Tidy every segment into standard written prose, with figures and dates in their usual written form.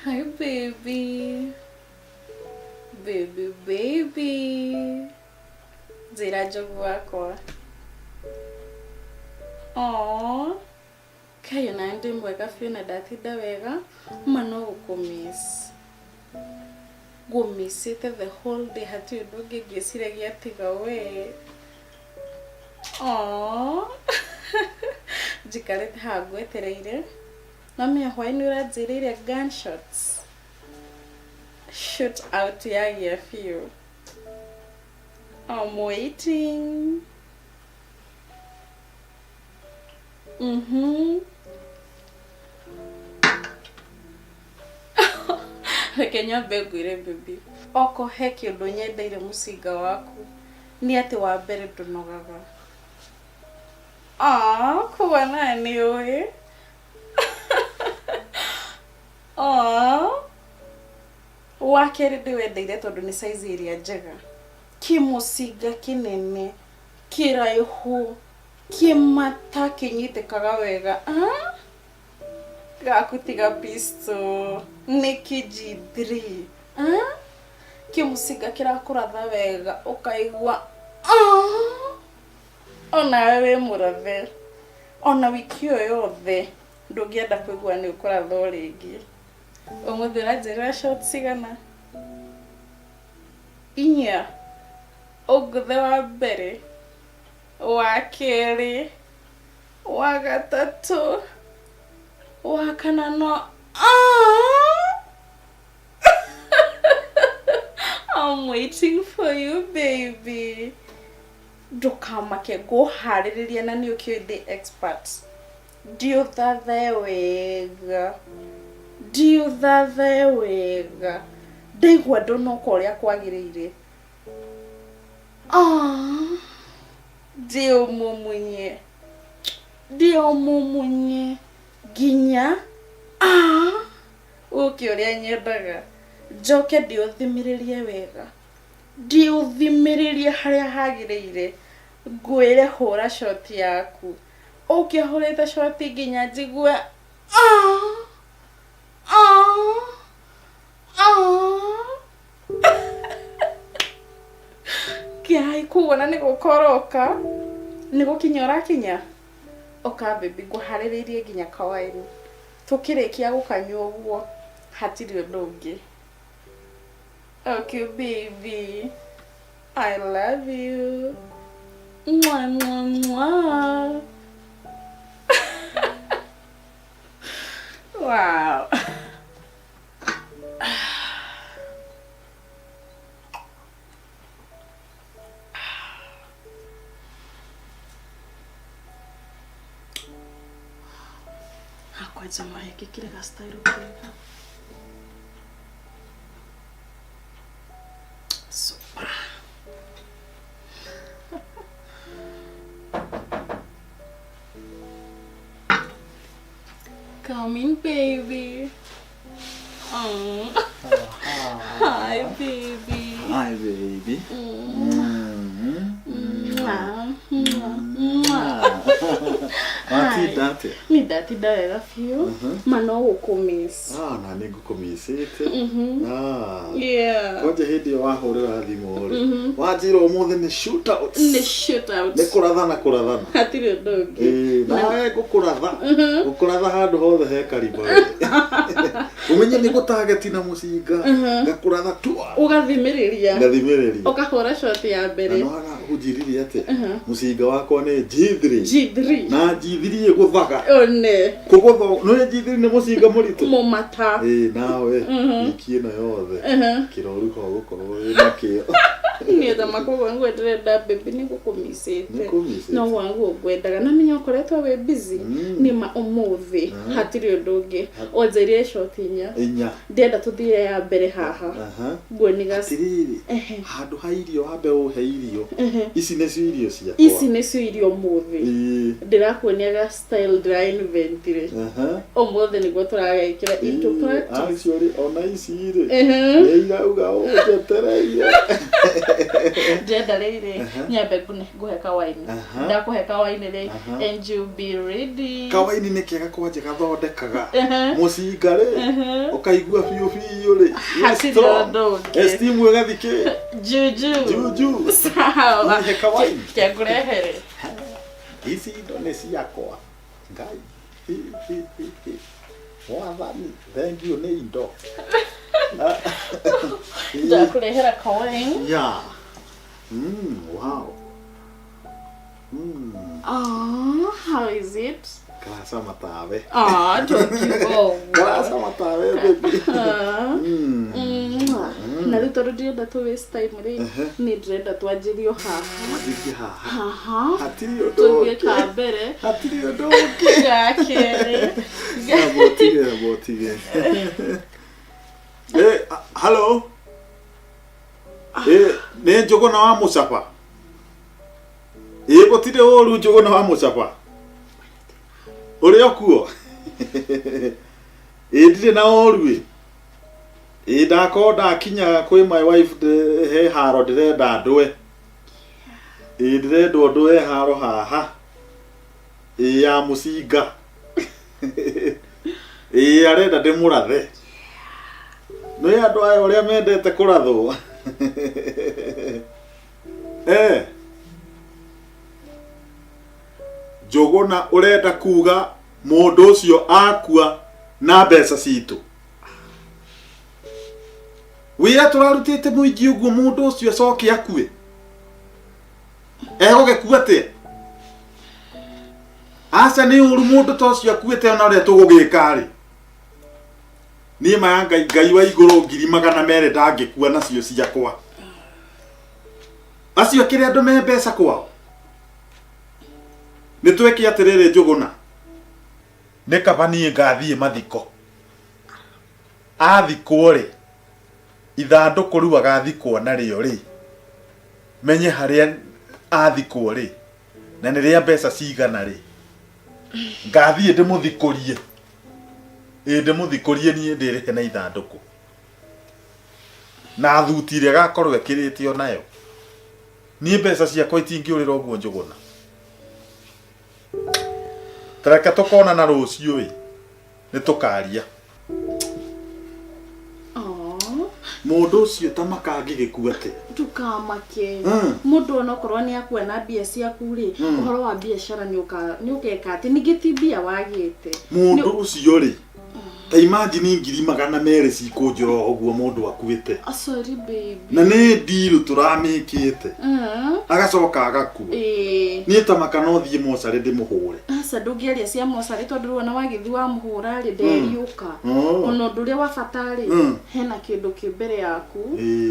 Hi, baby. Baby. Zira jogu wakwa. Aww. Kayo na ndi mwega Fiona datida wega. Mano gukumiss. Gumisite the whole day hati udoge gesire giatiga we. Aww. Jikarete hagwetereire. Nami hwaini urazirire gunshots. Shoot out ya few. I'm waiting. Kenya begwire baby. Oko heki undu nyendeire musinga waku. Ni ati wa mbere ndunogaga. Kuba nani oe. Wakeri ndiwendeire tondu ni size iria njega. Kimusinga kinene, kiraihu, kimata kinyitikaga wega. Gakutiga pisto, niki G3. Kimusinga kirakuratha wega ukaigwa. Ona wewe murathe. Ona wiki yothe ndungienda kuigwa ni ukuratha ringi. Umuthira njira short sigana. Inya. Oguthe wa mbere. Wa keri. Wa gatatu. Wa kana no. I'm waiting for you, baby. Ndukamake guhaririria na ni ukio the expert. Dio thathe wega. Dio thathe wega. Ndeigua ndonoka uria kwagiriire. Dio mumunye. Dio mumunye. Ginya. Uki uria nyendaga. Njoke dio thimiririe wega. Dio thimiririe haria hagiriire. Ngwire hura shot yaku. Uki hurite shot ginya jigue. Kiai kuona ni gukoroka. Ni gukinyora kinya. Oka baby guhariririe ginya kawaini. Tukirikia gukanywa uguo hatiri undu ungi. Okay baby. I love you. Mwah mwah mwah. Wow. Hakwa jamaa yake kile ka style kwega. Super. Come in, baby. Hi, baby. Hi, baby. Dati. Ni dati daera fio. Mano gukumiss. Na ni gukumisite. Yeah. Koje hindi wahurira thimu ri. Wajira umuthi ni shootouts. Ni shootouts. Ni kurathana. Hatiri ndongi. Nawe gukuratha. Gukuratha handu hothe he karibu. Umenye ni gutageti na musinga. Gakuratha tu. Ugathimiriria. Ukahura shot ya mbere. Na hujiriri ate. Musinga wako ni G3. G3. Na G3 guthaka. One. Kugutho no G3 ni musinga muritu. Mumata. Nawe ikiena yothe. Kiroru ko gukorwo na kio. Ni thama ko ngwendera baby ni gukumisite. No wangu ngwendaga na menya ukoretwo we busy. Ni ma umuthi hatiri undu ungi. Onjerie shot inya. Ndenda tuthire ya mbere haha. Ngweniga tiriri. Handu ha irio hambe uhe irio. Ici nĩ cio irio ciakwa. Ici nĩ cio irio muthi. Ndirakuoniaga style dry inventory. Umuthi niguo turagekira into practice. Actually ona ici ri. Nĩ irauga ũnjetereire. Jenda rĩrĩ nyambe nguhe kawaini. Ndakuhe kawaini rĩ and you be ready. Kawaini nĩ kĩega kwanje gathondekaga. Mũcinga rĩ ũkaigua biũ rĩ. Esteem wegathike. Juju. Sawa. Nĩ kawaini. Kĩngũrehere. Ici indo nĩ ciakwa. Ngai. Wathani, thank you nĩ indo. Ndakurehera kawaini. Yeah. Wow. How is it? Glasa matawe. Thank you. Glasa matawe, baby. Na rĩu tondũ ndirenda tu waste time rĩ nĩ ndĩrenda twanjĩrio haha. Hatirĩ ũndũ tũthiĩ ka mbere. Hatirĩ ũndũ ũngĩ. Gakere. Botige. Hello. Nĩ Njũgũna wa Mũcaba. Gũtirĩ ũru Njũgũna wa Mũcaba. Ũrĩ okuo. Ndirĩ na ũru. Ndakorwo ndakinya kwĩ my wife he haro ndĩrenda ndwe. Ndĩrenda ndwe haro haha. Ya mũcinga. Arenda ndĩmũrathe. Nĩ andũ aya ũrĩa mendete kũrathwo. Njũgũna ũrenda kuga mũndũ ũcio akua na mbeca citũ. Wĩra tũrarutĩte mũingĩ ũguo mũndũ ũcio acoke akue. Egũgĩkua atĩa? Aca nĩ ũru mũndũ ta ũcio akuĩte ona ũrĩa tũgũgĩka rĩ. Niĩ maya Ngai wa igũrũ 200,000 ndangĩkua nacio ciakwa. Acio kĩrĩ andũ me mbeca kwao. Nĩ tweke atĩrĩrĩ Njũgũna. Nĩ kaba niĩ ngathiĩ mathiko. Athikwo rĩ. Ithandũkũ rĩu agathikwo narĩo rĩ. Menye harĩa athikwo rĩ. Na nĩ rĩa mbeca cigana rĩ. Ngathiĩ ndĩmũthikũrie. Ndĩmũthikũrie niĩ ndĩrĩhe na ithandũkũ. Na thuti ĩrĩa gakorwo ekĩrĩte onayo. Niĩ mbeca ciakwa itingĩũrĩra ũguo Njũgũna. Tareka tũkonana rũciũ ĩ. Nĩ tũkaria. Mũndũ ũcio ta makangĩgĩkua atĩa? Tukamake. Mũndũ ona okorwo nĩ akua na mbia ciaku rĩ, ũhoro wa biacara nĩ ũkeka atĩ ningĩ ti mbia wagĩte. Mũndũ ũcio rĩ. Ta imagine 200,000 cikũnjũra ũguo mũndũ akuĩte. Sorry baby. Na nĩ deal tũramĩkĩte. Agacoka agakua. Niĩ ta makana ũthiĩ mocarĩ ndĩmũhũre. Aca ndũngĩaria cia mocarĩ tondũ rĩu ona wagĩthiĩ wa mũhũra rĩ nderiũka. Ona ũndũ ũrĩa wa bata rĩ hena kĩndũ kĩ mbere yaku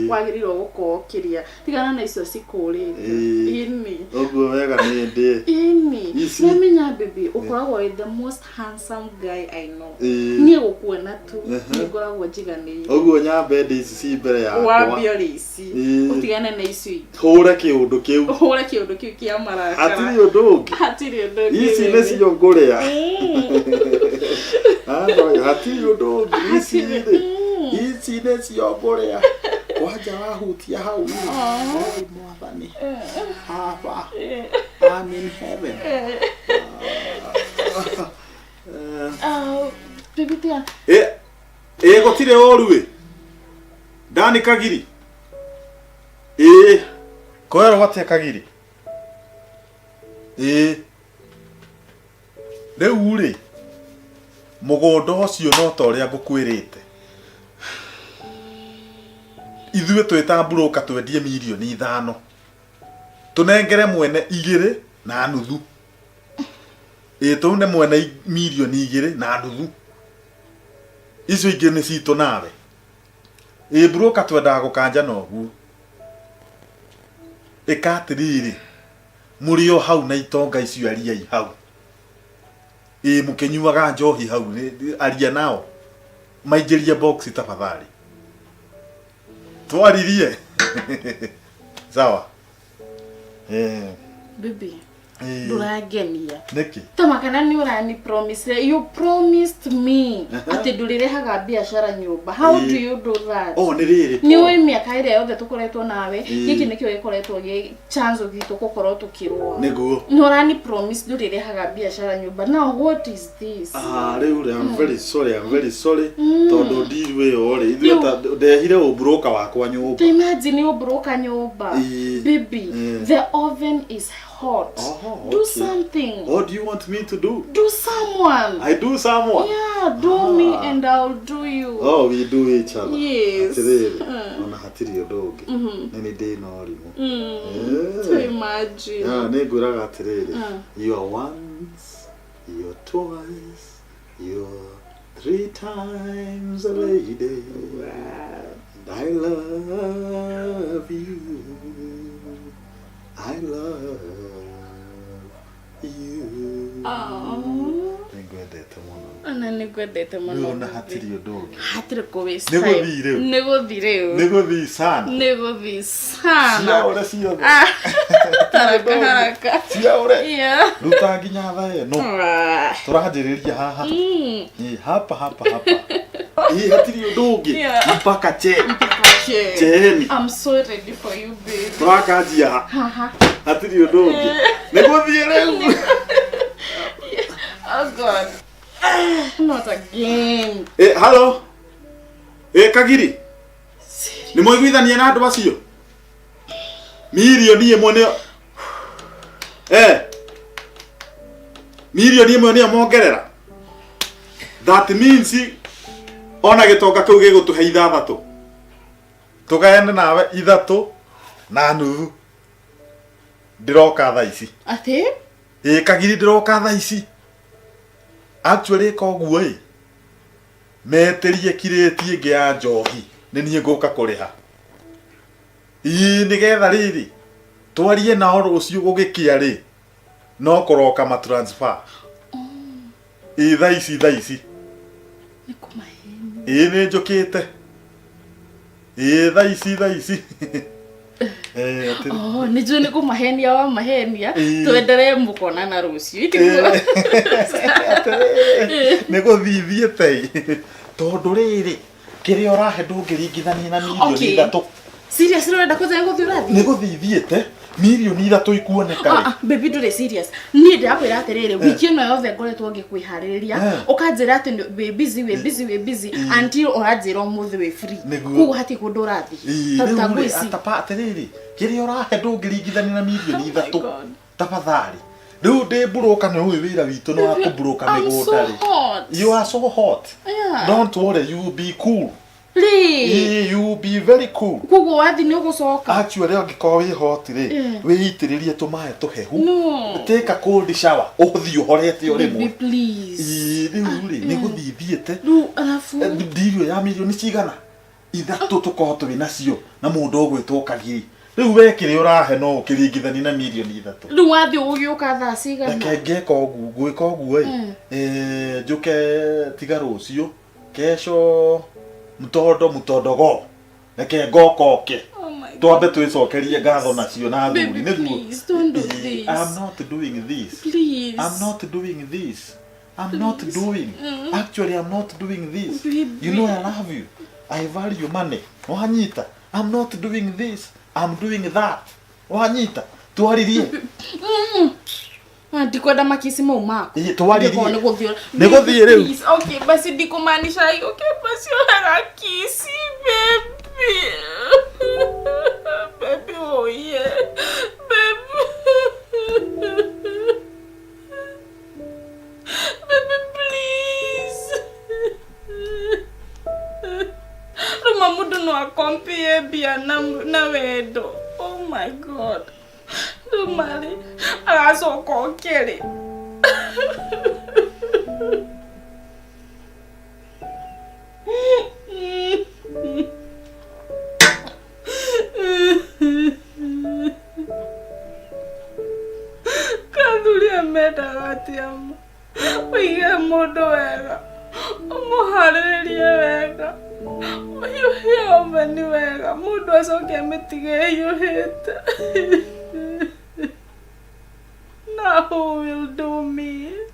wagĩrĩirwo gũkorwo kĩrĩa. Tigana na icio cikũrĩte. Ini. Ũguo wega nĩ ndĩ. Ini. Nĩmenya baby ũkoragwo the most handsome guy I know. Niĩ gũkuona tu nĩngoragwo njiganĩire. Ũguo nyambe ndĩ ici ci mbere yakwa. Wambia ici. Ũtigane na icio. Hũre kĩũndũ kĩu. Hũre kĩũndũ kĩu kĩa marakara. Hatirĩ ũndũ ũngĩ. Hatirĩ ũndũ ũngĩ. Ici nĩ cio ngũrĩa. Hatirĩ ũndũ ũngĩ. Ici nĩ cio ngũrĩa. Kwanja wahutia hau. Mwathani. Hapa. I'm in heaven. Bibitia. Gũtirĩ ũru. Ndani Kagiri. Koera wate Kagiri. Rĩu rĩ. Mũgũnda ũcio no ta ũrĩa ngũkwĩrĩte. Ithuĩ twĩta broker twendie 5,000,000. Tũnengere mwene 2.5. Tũne mwene 2.5 icio ingĩ nĩ citũ nawe. Broker twendaga gũkanja na ũguo. Ĩka atĩrĩrĩ. Mũrĩ o hau na itonga icio ariai hau. Mũkĩnyuaga njohi hau aria nao. Maingĩrie box tafadhali. Twaririe. Sawa. Bibi. nduragenia neki tama kana ni urani promise you promised me ati ndurirehaga biashara nyumba how do you do that ni riri ni we miaka ire yothe tukoretwo nawe giki nikio gikoretwo gi chance gitu gukorwo tukirwa niguo ni urani promise ndurirehaga biashara nyumba now what is this riu I'm very sorry tondu ndirwe ori ithueta ndehire ubroka wakwa nyumba imagine ubroka nyumba baby the oven is hot. Do something. What do you want me to do? Do someone. I do someone? Yeah, do me and I'll do you. Oh, we do each other. Yes. Ona hatiri odoge. Nini day no rimu. To imagine. Neguraga atiriri. You are once, you are twice, you are 3 times a lady. Wow. And I love you. I love you. Nigwendete muno. Ana nigwendete muno. Ona hatiri odoge. Hatiri ko wese. Niguthire. Niguthi sana. Siaure ciothe. Taraka. Siaure. Yeah. Ruta nginya thae no. Turahanjiriria haha. Hapa. Hatiri odoge. Mpaka cheni. I'm so ready for you, baby. Twakajia. Hatiri odoge. Niguthire reu. Oh God. Not again. Hello. Kagiri. Ni moiguithania na andu acio. Milioni imwe ni milioni imwe ni mongerera. That means ona gitonga kau gigutuhe ithathatu. Tugaene nawe ithatu na nuthu. Ndiroka thaa ici. Ati? Kagiri ndiroka thaa ici. Actually koguo meterie kireti ingi ya njohi ni nie nguka kuriha nigetha riri twarie nao rucio gugikia ri no kuroka ma transfer thaa ici ni kumaheni ni njukite thaa ici nijue ni kumahenia wa mahenia tuendelee mukonana rucio itigwo niguthithiete tondu riri kiria urahe ndungiringithania na milioni ithatu serious urenda kuza nguthurathi niguthithiete milioni ithatu ikuoneka baby ndure serious ni ndakwira atiriri wiki no yothe ngoretwo ngikwihaririria ukanjira ati we busy until uranjira umuthi we free kugu hati kundurathi atapa atiriri kiria urahe ndungiringithania na milioni ithatu tapathari riu ndiburuka ni uyu wira witu no akuburuka migunda ri you are so hot don't worry, you will be cool. You will be very cool. Kugu wathi ni ugucoka. Actually angikoo wi hot ri wiitiririe tumae tuhehu. Take a cold shower. Uthi uhorete uri mu. Please. Riu ri ni guthithiete. Riu alafu ndirio ya milioni cigana. Ithatu tukohoto wi nacio na mundu ugwitwo Kagiri. Riu wekire urahe no ukiringithani na milioni ithatu. Riu wathi ugiuka thaa cigana. Ngeka ogu gwika ogu njuke tiga rucio kesho mutodogo reke ngokoke twambe twicokerie ngatho nacio na thuri niguo. I'm not doing this. Please. I'm not doing. Actually I'm not doing this. You know I love you. I value money. Wanyita. I'm not doing this. I'm doing that. Wanyita. Twaririe. Ndikwenda makisi mau mako. Twaririe. Niguthie riu. Okay, basi ndikumaanisha okay, basi ona kisi baby. Baby oh yeah. Baby. Baby please. Ruma mudu no akompie bia na wendo. Oh my God. Dumali, agacoka ukiri. Kathuri amedaga atiama uige mundu wega umuharĩrĩrie wega ũhiũhie oveni wega mundu acoke amitige hiũhĩte na Who will do me?